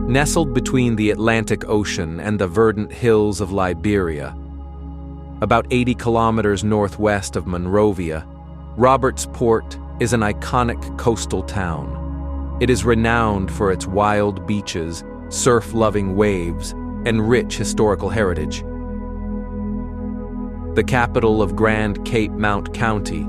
Nestled between the Atlantic Ocean and the verdant hills of Liberia, about 80 kilometers northwest of Monrovia, Robertsport is an iconic coastal town. It is renowned for its wild beaches, surf-loving waves, and rich historical heritage. The capital of Grand Cape Mount County,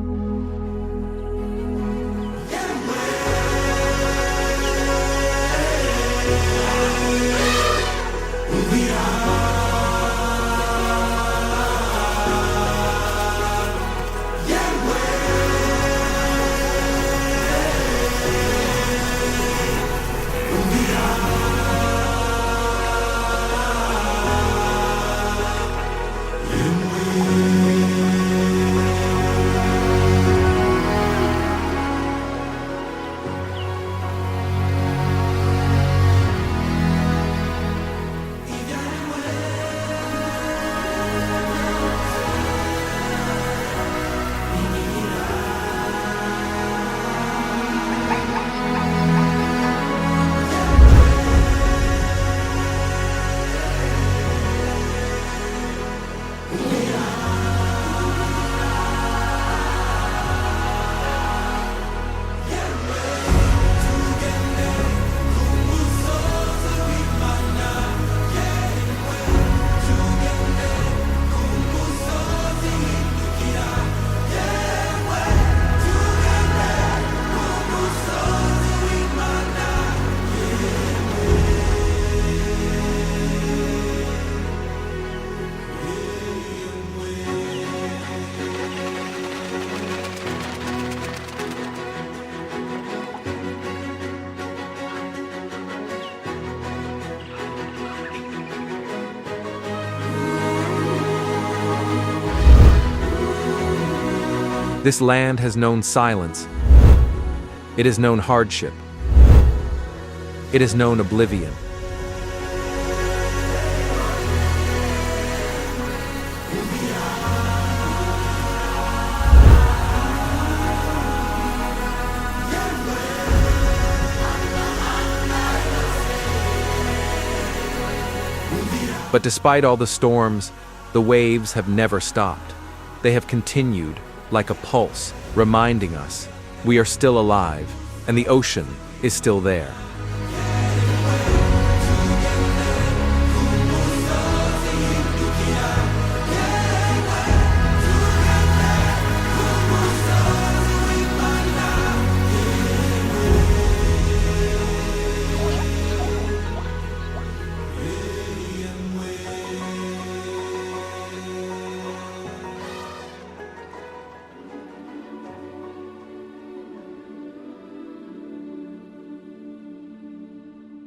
this land has known silence. It has known hardship. It has known oblivion. But despite all the storms, the waves have never stopped. They have continued, like a pulse, reminding us we are still alive, and the ocean is still there.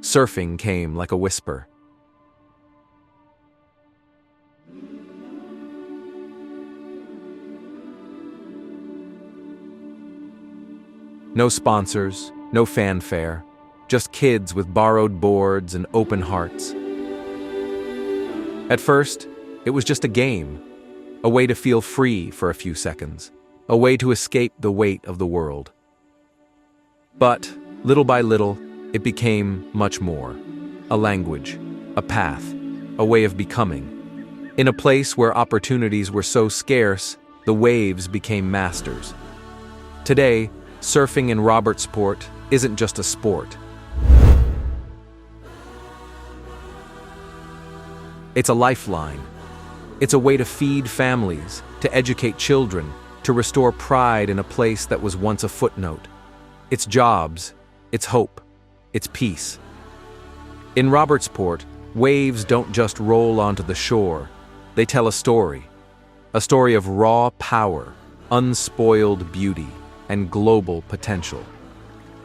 Surfing came like a whisper. No sponsors, no fanfare, just kids with borrowed boards and open hearts. At first, it was just a game, a way to feel free for a few seconds, a way to escape the weight of the world. But, little by little, it became much more. A language, a path, a way of becoming. In a place where opportunities were so scarce, the waves became masters. Today, surfing in Robertsport isn't just a sport. It's a lifeline. It's a way to feed families, to educate children, to restore pride in a place that was once a footnote. It's jobs, it's hope. It's peace. In Robertsport, waves don't just roll onto the shore. They tell a story of raw power, unspoiled beauty, and global potential.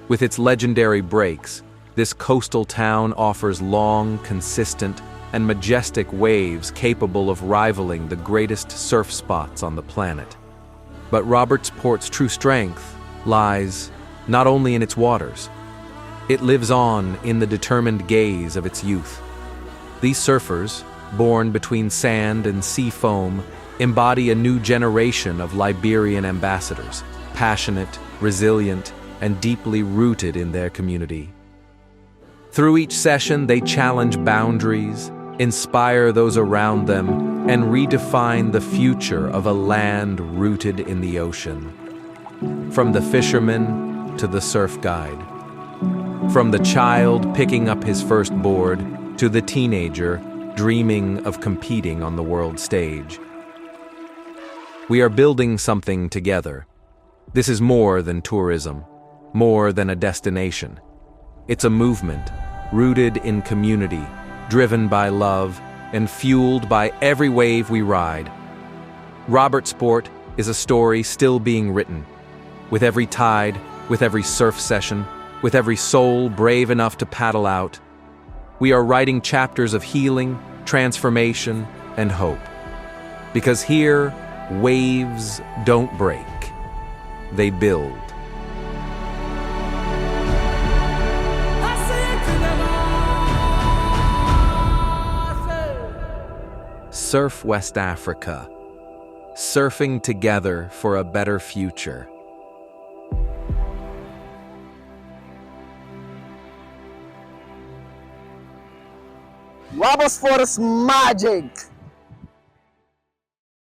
With its legendary breaks, this coastal town offers long, consistent, and majestic waves capable of rivaling the greatest surf spots on the planet. But Robertsport's true strength lies not only in its waters. It lives on in the determined gaze of its youth. These surfers, born between sand and sea foam, embody a new generation of Liberian ambassadors, passionate, resilient, and deeply rooted in their community. Through each session, they challenge boundaries, inspire those around them, and redefine the future of a land rooted in the ocean. From the fisherman to the surf guide. From the child picking up his first board to the teenager dreaming of competing on the world stage. We are building something together. This is more than tourism, more than a destination. It's a movement, rooted in community, driven by love, and fueled by every wave we ride. Robertsport is a story still being written. With every tide, with every surf session, with every soul brave enough to paddle out, we are writing chapters of healing, transformation, and hope. Because here, waves don't break, they build. Surf West Africa, surfing together for a better future. Robertsport is magic.